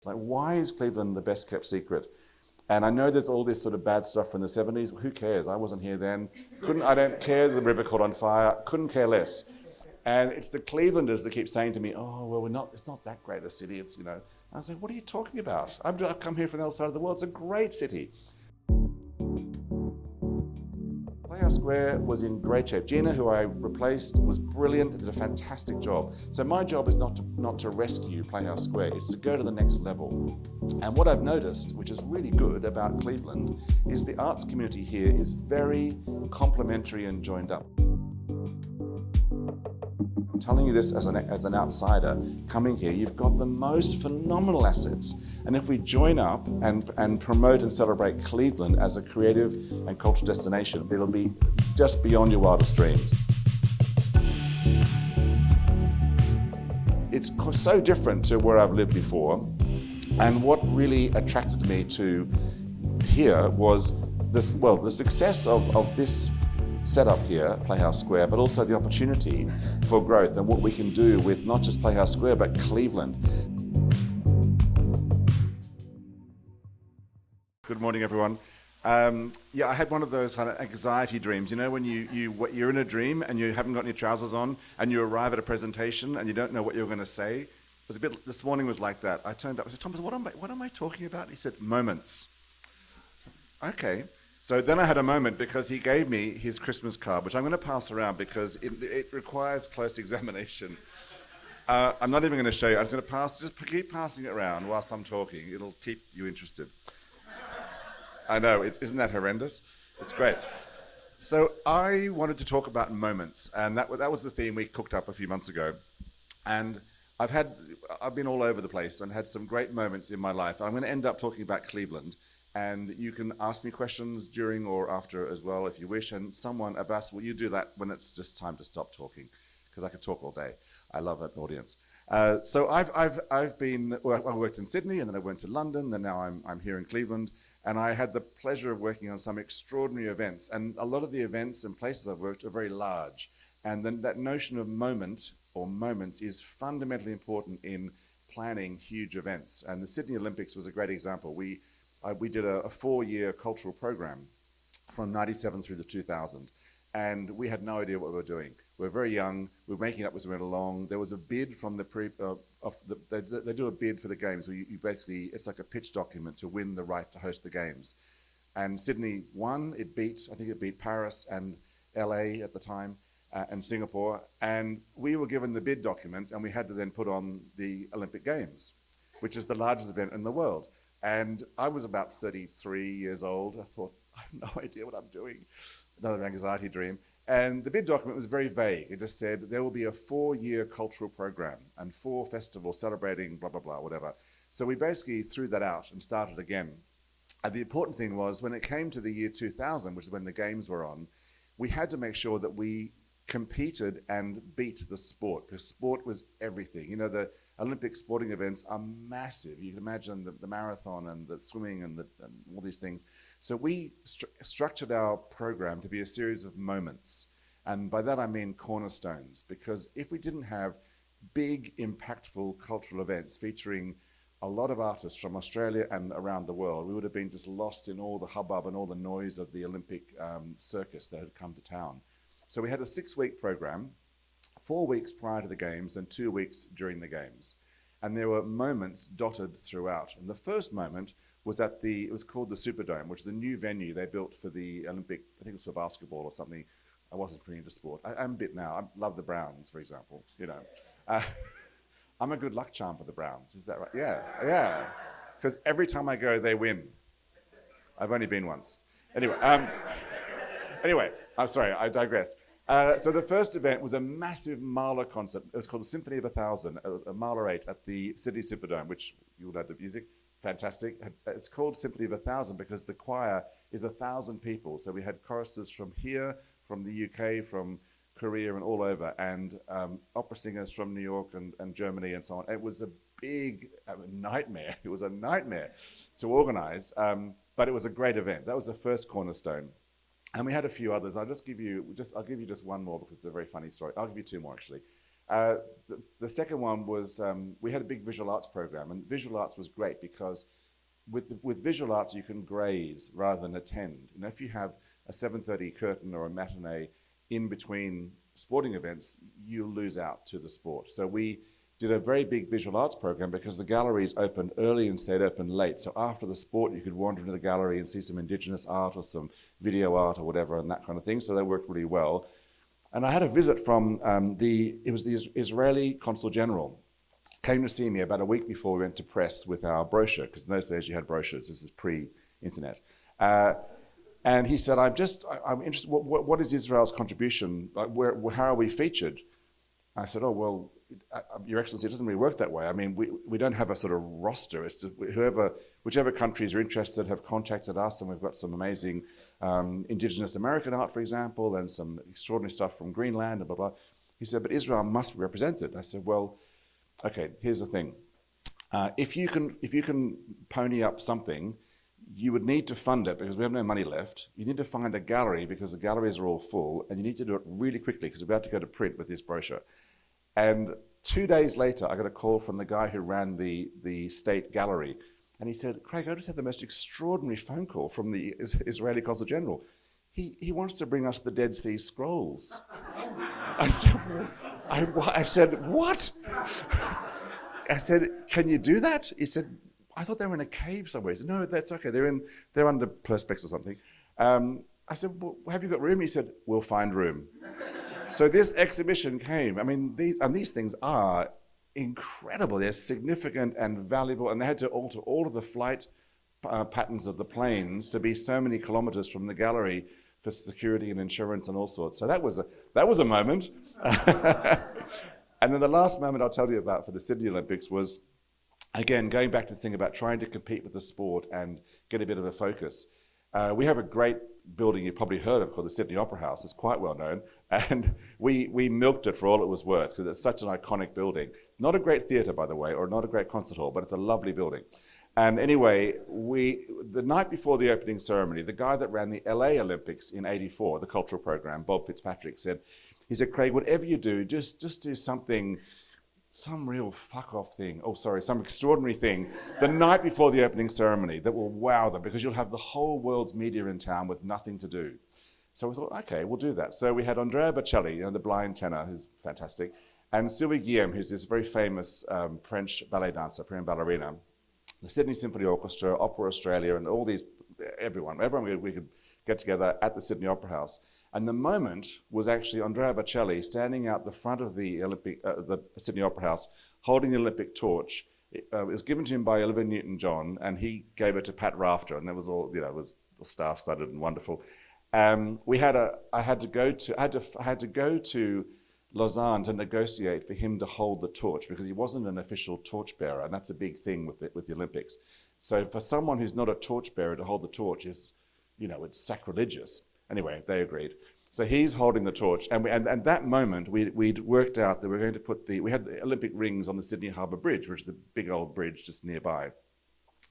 Like, why is Cleveland the best kept secret? And I know there's all this sort of bad stuff from the 70s. Who cares? I wasn't here then. I don't care the river caught on fire. Couldn't care less. And it's the Clevelanders that keep saying to me, oh, well, it's not that great a city. I was like, what are you talking about? I've come here from the other side of the world. It's a great city. Playhouse Square was in great shape. Gina, who I replaced, was brilliant, did a fantastic job. So my job is not to rescue Playhouse Square, it's to go to the next level. And what I've noticed, which is really good about Cleveland, is the arts community here is very complementary and joined up. I'm telling you this as an outsider coming here, you've got the most phenomenal assets. And if we join up and promote and celebrate Cleveland as a creative and cultural destination, it'll be just beyond your wildest dreams. It's so different to where I've lived before. And what really attracted me to here was the success of this setup here, Playhouse Square, but also the opportunity for growth and what we can do with not just Playhouse Square, but Cleveland. Good morning, everyone. I had one of those kind of anxiety dreams. You know, when you're in a dream and you haven't got any trousers on and you arrive at a presentation and you don't know what you're going to say. This morning was like that. I turned up, I said, Thomas, what am I talking about? He said, moments. Okay. So then I had a moment because he gave me his Christmas card, which I'm going to pass around because it requires close examination. I'm not even going to show you. I'm just going to keep passing it around whilst I'm talking. It'll keep you interested. I know, isn't that horrendous? It's great. So I wanted to talk about moments, and that was the theme we cooked up a few months ago. And I've been all over the place and had some great moments in my life. I'm going to end up talking about Cleveland. And you can ask me questions during or after as well if you wish. And Abbas, will you do that when it's just time to stop talking? Because I could talk all day. I love an audience. So I worked in Sydney, and then I went to London, and now I'm here in Cleveland. And I had the pleasure of working on some extraordinary events. And a lot of the events and places I've worked are very large. And then that notion of moment or moments is fundamentally important in planning huge events. And the Sydney Olympics was a great example. We did a 4-year cultural program from 97 through to 2000. And we had no idea what we were doing. We were very young. We were making up as we went along. There was a bid from they do a bid for the games where you basically, it's like a pitch document to win the right to host the games. And Sydney won. I think it beat Paris and LA at the time and Singapore. And we were given the bid document, and we had to then put on the Olympic Games, which is the largest event in the world. And I was about 33 years old. I thought, I have no idea what I'm doing. Another anxiety dream. And the bid document was very vague. It just said there will be a 4-year cultural program and 4 festivals celebrating blah, blah, blah, whatever. So we basically threw that out and started again. And the important thing was when it came to the year 2000, which is when the games were on, we had to make sure that we competed and beat the sport, because sport was everything. You know, the Olympic sporting events are massive. You can imagine the marathon and the swimming and all these things. So we structured our program to be a series of moments. And by that I mean cornerstones, because if we didn't have big, impactful cultural events featuring a lot of artists from Australia and around the world, we would have been just lost in all the hubbub and all the noise of the Olympic circus that had come to town. So we had a 6-week program, 4 weeks prior to the games and 2 weeks during the games. And there were moments dotted throughout. And the first moment was it was called the Superdome, which is a new venue they built for the Olympic, I think it was for basketball or something. I wasn't pretty into sport. I'm a bit now. I love the Browns, for example, you know. I'm a good luck charm for the Browns, is that right? Yeah. Because every time I go, they win. I've only been once. Anyway, I'm sorry, I digress. So the first event was a massive Mahler concert. It was called the Symphony of 1000, a Mahler 8 at the Sydney Superdome, which you'll know the music. Fantastic. It's called Symphony of 1000 because the choir is 1,000 people. So we had choristers from here, from the UK, from Korea and all over, and opera singers from New York and Germany and so on. It was a big nightmare. It was a nightmare to organize, but it was a great event. That was the first cornerstone. And we had a few others. I'll give you just one more because it's a very funny story. I'll give you 2 more actually. The second one was we had a big visual arts program, and visual arts was great because with visual arts you can graze rather than attend. You know, if you have a 7:30 curtain or a matinee in between sporting events, you lose out to the sport. So we did a very big visual arts program because the galleries opened early and stayed open late. So after the sport, you could wander into the gallery and see some indigenous art or some video art or whatever and that kind of thing. So they worked really well. And I had a visit from the Israeli Consul General. Came to see me about a week before we went to press with our brochure, because in those days you had brochures. This is pre-internet. And he said, I'm interested, what is Israel's contribution? Like, how are we featured? I said, oh, well, Your Excellency, it doesn't really work that way. I mean, we don't have a sort of roster. It's just whichever countries are interested have contacted us, and we've got some amazing indigenous American art, for example, and some extraordinary stuff from Greenland and blah, blah. He said, but Israel must be represented. I said, well, okay, here's the thing. If you can pony up something, you would need to fund it because we have no money left. You need to find a gallery because the galleries are all full, and you need to do it really quickly because we're about to go to print with this brochure. And 2 days later, I got a call from the guy who ran the state gallery. And he said, Craig, I just had the most extraordinary phone call from the Israeli Consul General. He wants to bring us the Dead Sea Scrolls. I said, what? I said, can you do that? He said, I thought they were in a cave somewhere. He said, no, that's okay. They're under perspex or something. I said, well, have you got room? He said, we'll find room. So this exhibition came. I mean, these things are incredible. They're significant and valuable, and they had to alter all of the flight patterns of the planes to be so many kilometers from the gallery for security and insurance and all sorts. So that was a moment. And then the last moment I'll tell you about for the Sydney Olympics was, again, going back to this thing about trying to compete with the sport and get a bit of a focus. We have a great building you've probably heard of called the Sydney Opera House. It's quite well known. And we milked it for all it was worth because it's such an iconic building. Not a great theatre, by the way, or not a great concert hall, but it's a lovely building. And anyway, the night before the opening ceremony, the guy that ran the LA Olympics in '84, the cultural program, Bob Fitzpatrick, he said, Craig, whatever you do, just do something, some real fuck-off thing, some extraordinary thing, the night before the opening ceremony that will wow them, because you'll have the whole world's media in town with nothing to do. So we thought, okay, we'll do that. So we had Andrea Bocelli, the blind tenor, who's fantastic, and Sylvie Guillaume, who's this very famous French ballet dancer, prima ballerina, the Sydney Symphony Orchestra, Opera Australia, and all these, everyone we could get together at the Sydney Opera House. And the moment was actually Andrea Bocelli standing out the front of the Sydney Opera House, holding the Olympic torch. It was given to him by Olivia Newton-John, and he gave it to Pat Rafter, and that was all, it was star-studded and wonderful. I had to go to Lausanne to negotiate for him to hold the torch because he wasn't an official torchbearer, and that's a big thing with the Olympics. So for someone who's not a torchbearer to hold the torch is, it's sacrilegious. Anyway, they agreed. So he's holding the torch, and at that moment we'd worked out that we were going to put we had the Olympic rings on the Sydney Harbour Bridge, which is the big old bridge just nearby,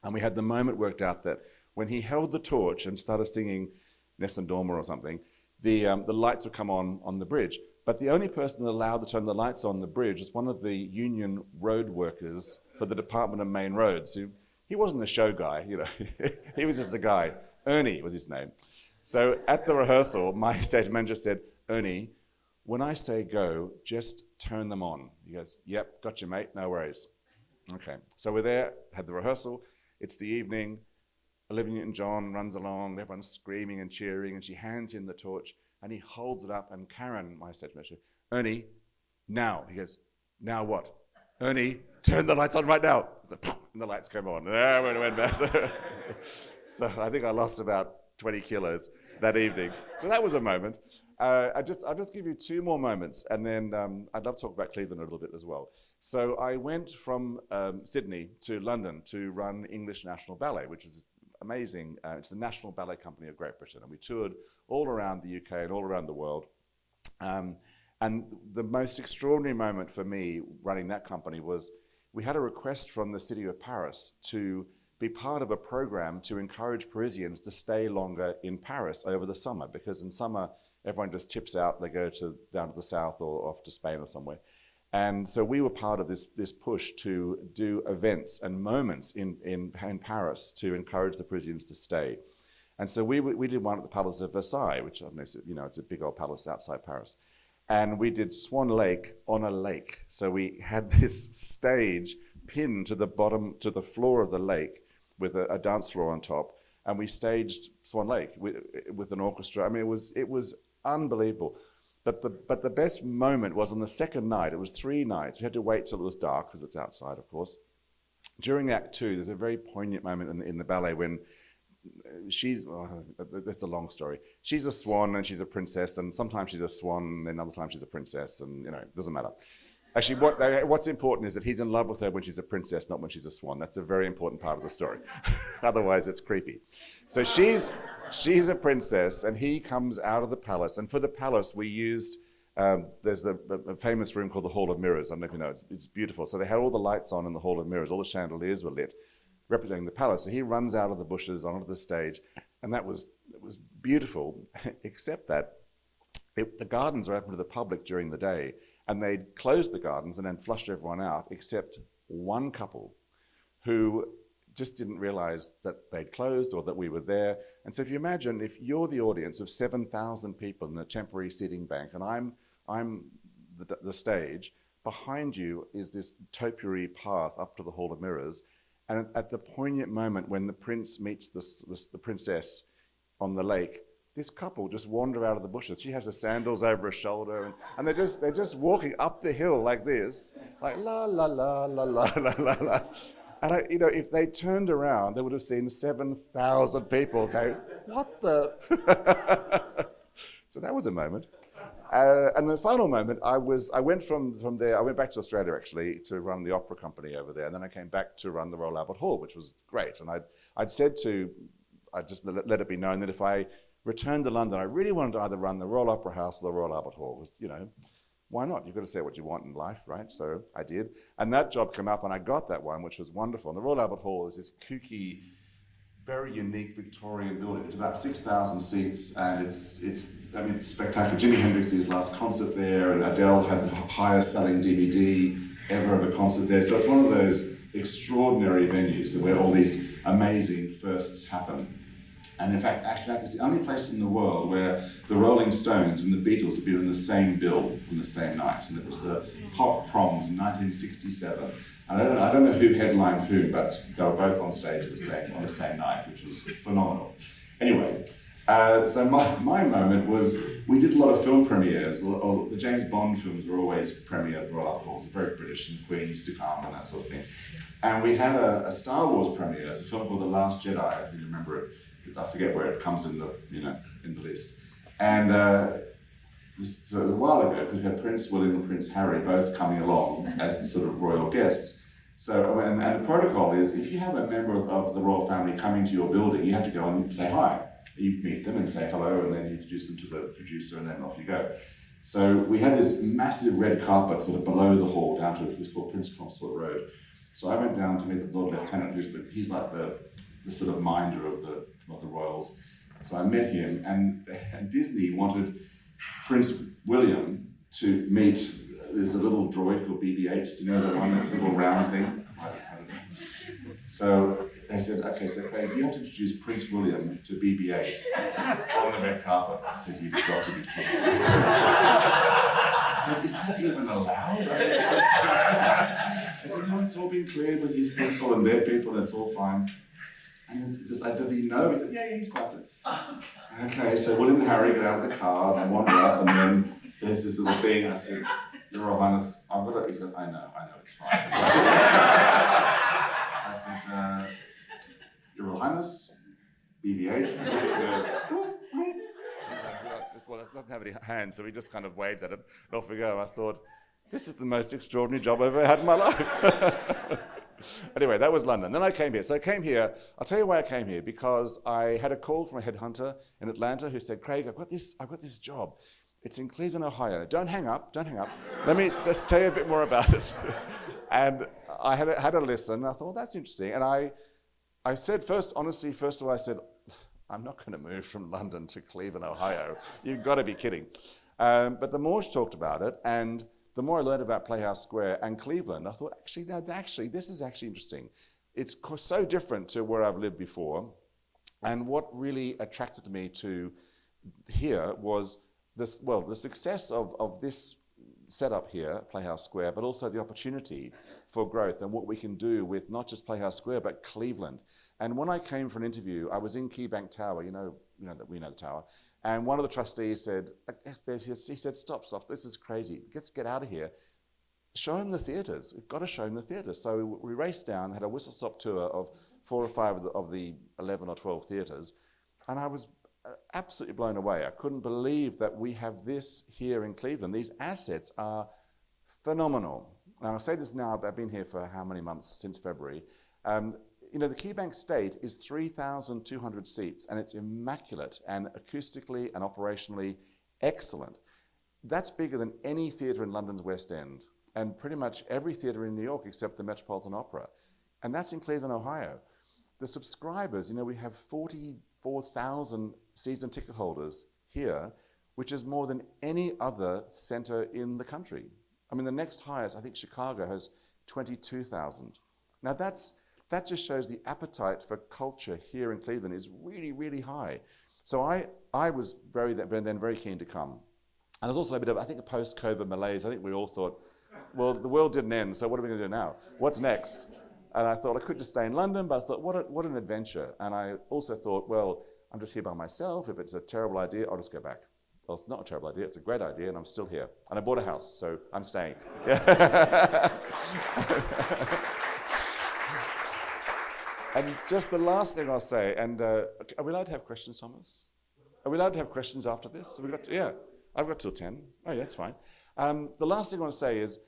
and we had the moment worked out that when he held the torch and started singing Nessun Dorma or something, the lights would come on the bridge. But the only person allowed to turn the lights on the bridge was one of the union road workers for the Department of Main Roads. He wasn't a show guy, he was just a guy. Ernie was his name. So at the rehearsal, my stage manager said, Ernie, when I say go, just turn them on. He goes, yep, got you, mate, no worries. Okay, so we're there, had the rehearsal, it's the evening, Olivia Newton-John runs along, everyone's screaming and cheering, and she hands him the torch, and he holds it up, and Karen, my stage manager, Ernie, now. He goes, now what? Ernie, turn the lights on right now. So, and the lights came on. So I think I lost about 20 kilos that evening. So that was a moment. I'll just give you two more moments, and then I'd love to talk about Cleveland a little bit as well. So I went from Sydney to London to run English National Ballet, which is amazing. It's the national ballet company of Great Britain, and we toured all around the UK and all around the world. And the most extraordinary moment for me running that company was we had a request from the city of Paris to be part of a program to encourage Parisians to stay longer in Paris over the summer, because in summer everyone just tips out, they go down to the south or off to Spain or somewhere. And so we were part of this push to do events and moments in Paris to encourage the Parisians to stay. And so we did one at the Palace of Versailles, which, you know, it's a big old palace outside Paris. And we did Swan Lake on a lake. So we had this stage pinned to the floor of the lake with a dance floor on top. And we staged Swan Lake with an orchestra. I mean, it was unbelievable. But the best moment was on the second night. It was 3 nights. We had to wait till it was dark because it's outside, of course. During Act 2, there's a very poignant moment in the ballet when that's a long story. She's a swan and she's a princess, and sometimes she's a swan and then other times she's a princess, and you know, it doesn't matter. Actually, what's important is that he's in love with her when she's a princess, not when she's a swan. That's a very important part of the story. Otherwise, it's creepy. So she's a princess, and he comes out of the palace. And for the palace, we used, there's a famous room called the Hall of Mirrors. I don't know if you know, it's beautiful. So they had all the lights on in the Hall of Mirrors. All the chandeliers were lit, representing the palace. So he runs out of the bushes onto the stage, and it was beautiful, except that the gardens are open to the public during the day, and they closed the gardens and then flushed everyone out, except one couple who just didn't realize that they'd closed or that we were there. And so if you imagine, if you're the audience of 7,000 people in a temporary seating bank, and I'm the stage, behind you is this topiary path up to the Hall of Mirrors. And at the poignant moment when the prince meets the princess on the lake, this couple just wander out of the bushes. She has her sandals over her shoulder, and they're just walking up the hill like this, like la la la la la la la la. And you know, if they turned around, they would have seen 7,000 people go, what the? So that was a moment. And the final moment, I went from there, I went back to Australia actually to run the opera company over there, and then I came back to run the Royal Albert Hall, which was great. And I'd said I just let it be known that if I returned to London, I really wanted to either run the Royal Opera House or the Royal Albert Hall. It was, you know, why not? You've got to say what you want in life, right? So I did. And that job came up and I got that one, which was wonderful. And the Royal Albert Hall is this kooky, very unique Victorian building. It's about 6,000 seats, and it's spectacular. Jimi Hendrix did his last concert there, and Adele had the highest selling DVD ever of a concert there. So it's one of those extraordinary venues where all these amazing firsts happen. And in fact, it's the only place in the world where the Rolling Stones and the Beatles have been in the same bill on the same night. And it was the Pop Proms in 1967. And I don't know who headlined who, but they were both on stage on the same night, which was phenomenal. Anyway, so my moment was, we did a lot of film premieres. The James Bond films were always premiered at Royal Albert Hall. Very British, and the Queen used to come and that sort of thing. And we had a Star Wars premiere. It's a film called The Last Jedi, if you remember it. I forget where it comes in the list. And this a while ago, because we had Prince William and Prince Harry both coming along as the sort of royal guests. So, and the protocol is, if you have a member of the royal family coming to your building, you have to go and say hi. You meet them and say hello, and then you introduce them to the producer, and then off you go. So we had this massive red carpet sort of below the hall, down to what's called Prince Consort Road. So I went down to meet the Lord Lieutenant, he's like the sort of minder of the royals. So I met him, and Disney wanted Prince William to meet, there's a little droid called BB-8, do you know that one, this little round thing? So they said, okay, so Craig, you have to introduce Prince William to BB-8 on the red carpet. I said, you've got to be kidding. I said, is that even allowed? I said, no, it's all been cleared with his people and their people, and it's all fine. And then just, does he know? He said, yeah, he's fine. I said, okay, so William and Harry get out of the car, and they wander up, and then there's this little thing. I said, Your Royal Highness, I've got it. He said, I know, it's fine. I said, Your Royal Highness, BB-8. Well, it doesn't have any hands, so he just kind of waved at it, and off we go. I thought, this is the most extraordinary job I've ever had in my life. Anyway, that was London. Then I came here. So I came here, I'll tell you why I came here, because I had a call from a headhunter in Atlanta who said, Craig, I've got this job. It's in Cleveland, Ohio. Don't hang up. Let me just tell you a bit more about it. And I had a listen. I thought, that's interesting. And I said first of all, I said, I'm not going to move from London to Cleveland, Ohio. You've got to be kidding. But the more she talked about it, and the more I learned about Playhouse Square and Cleveland, I thought, actually, this is actually interesting. It's so different to where I've lived before. And what really attracted me to here was this, well, the success of this setup here, Playhouse Square, but also the opportunity for growth and what we can do with not just Playhouse Square, but Cleveland. And when I came for an interview, I was in KeyBank Tower, we know the tower, and one of the trustees said, he said, stop, this is crazy, let's get out of here. Show him the theatres, we've got to show him the theatres. So we raced down, had a whistle-stop tour of 4 or 5 of the 11 or 12 theatres, and I was absolutely blown away. I couldn't believe that we have this here in Cleveland. These assets are phenomenal. Now, I say this now, but I've been here for how many months, since February. The KeyBank State is 3,200 seats, and it's immaculate and acoustically and operationally excellent. That's bigger than any theatre in London's West End, and pretty much every theatre in New York except the Metropolitan Opera. And that's in Cleveland, Ohio. The subscribers, we have 44,000 season ticket holders here, which is more than any other center in the country. I mean, the next highest, I think Chicago has 22,000. Now that just shows the appetite for culture here in Cleveland is really, really high. So I was very keen to come. And there's also a bit of, I think, a post-COVID malaise. I think we all thought, well, the world didn't end, so what are we going to do now? What's next? And I thought I could just stay in London, but I thought, what an adventure. And I also thought, well, I'm just here by myself. If it's a terrible idea, I'll just go back. Well, it's not a terrible idea, it's a great idea, and I'm still here. And I bought a house, so I'm staying. And just the last thing I'll say, and are we allowed to have questions, Thomas? Are we allowed to have questions after this? Yeah, I've got till 10. Oh, yeah, that's fine. The last thing I want to say is,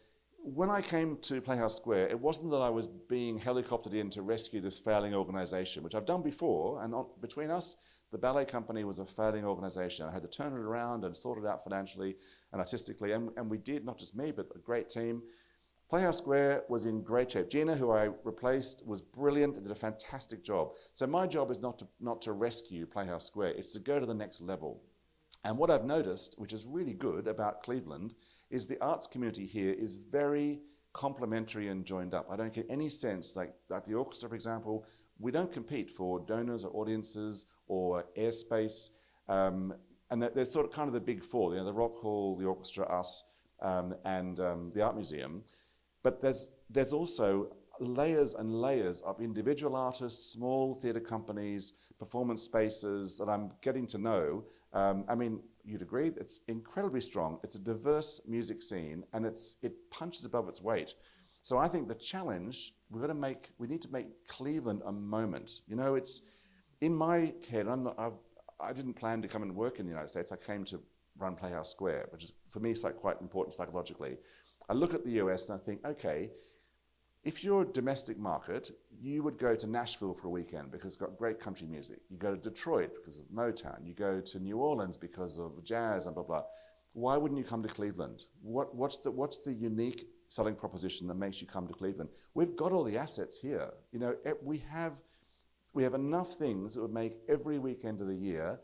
when I came to Playhouse Square, it wasn't that I was being helicoptered in to rescue this failing organization, which I've done before, and between us, the ballet company was a failing organization. I had to turn it around and sort it out financially and artistically, and we did, not just me, but a great team. Playhouse Square was in great shape. Gina, who I replaced, was brilliant and did a fantastic job. So my job is not to rescue Playhouse Square, it's to go to the next level. And what I've noticed, which is really good about Cleveland, is the arts community here is very complementary and joined up. I don't get any sense, like the orchestra, for example, we don't compete for donors or audiences or airspace. And they're sort of kind of the big four, the Rock Hall, the orchestra, us, and the Art Museum. But there's also layers and layers of individual artists, small theatre companies, performance spaces that I'm getting to know. I mean, you'd agree, it's incredibly strong. It's a diverse music scene, and it punches above its weight. So I think the challenge, we need to make Cleveland a moment. It's in my head, I didn't plan to come and work in the United States. I came to run Playhouse Square, which is, for me, quite important psychologically. I look at the US and I think, okay, if you're a domestic market, you would go to Nashville for a weekend because it's got great country music. You go to Detroit because of Motown. You go to New Orleans because of jazz and blah, blah. Why wouldn't you come to Cleveland? What's the unique selling proposition that makes you come to Cleveland? We've got all the assets here. We have enough things that would make every weekend of the year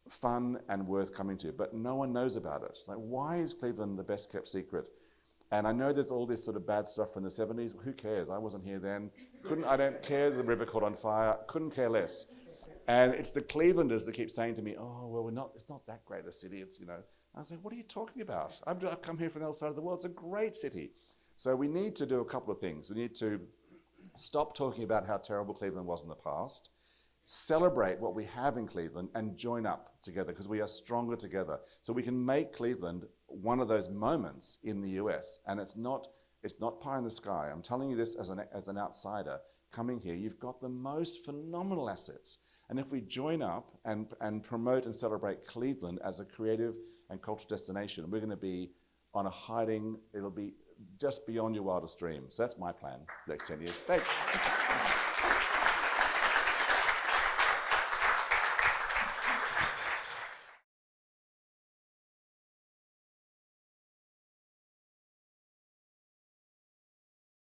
fun and worth coming to, but no one knows about it. Like, why is Cleveland the best kept secret? And I know there's all this sort of bad stuff from the 70s. Who cares? I wasn't here then. I don't care the river caught on fire. Couldn't care less. And it's the Clevelanders that keep saying to me, oh, well, it's not that great a city. I was like, what are you talking about? I've come here from the other side of the world. It's a great city. So we need to do a couple of things. We need to stop talking about how terrible Cleveland was in the past, celebrate what we have in Cleveland, and join up together because we are stronger together. So we can make Cleveland one of those moments in the US, and it's not pie in the sky. I'm telling you this as an outsider coming here. You've got the most phenomenal assets, and if we join up and promote and celebrate Cleveland as a creative and cultural destination, we're going to be on a hiding. It'll be just beyond your wildest dreams. That's my plan for the next 10 years. Thanks.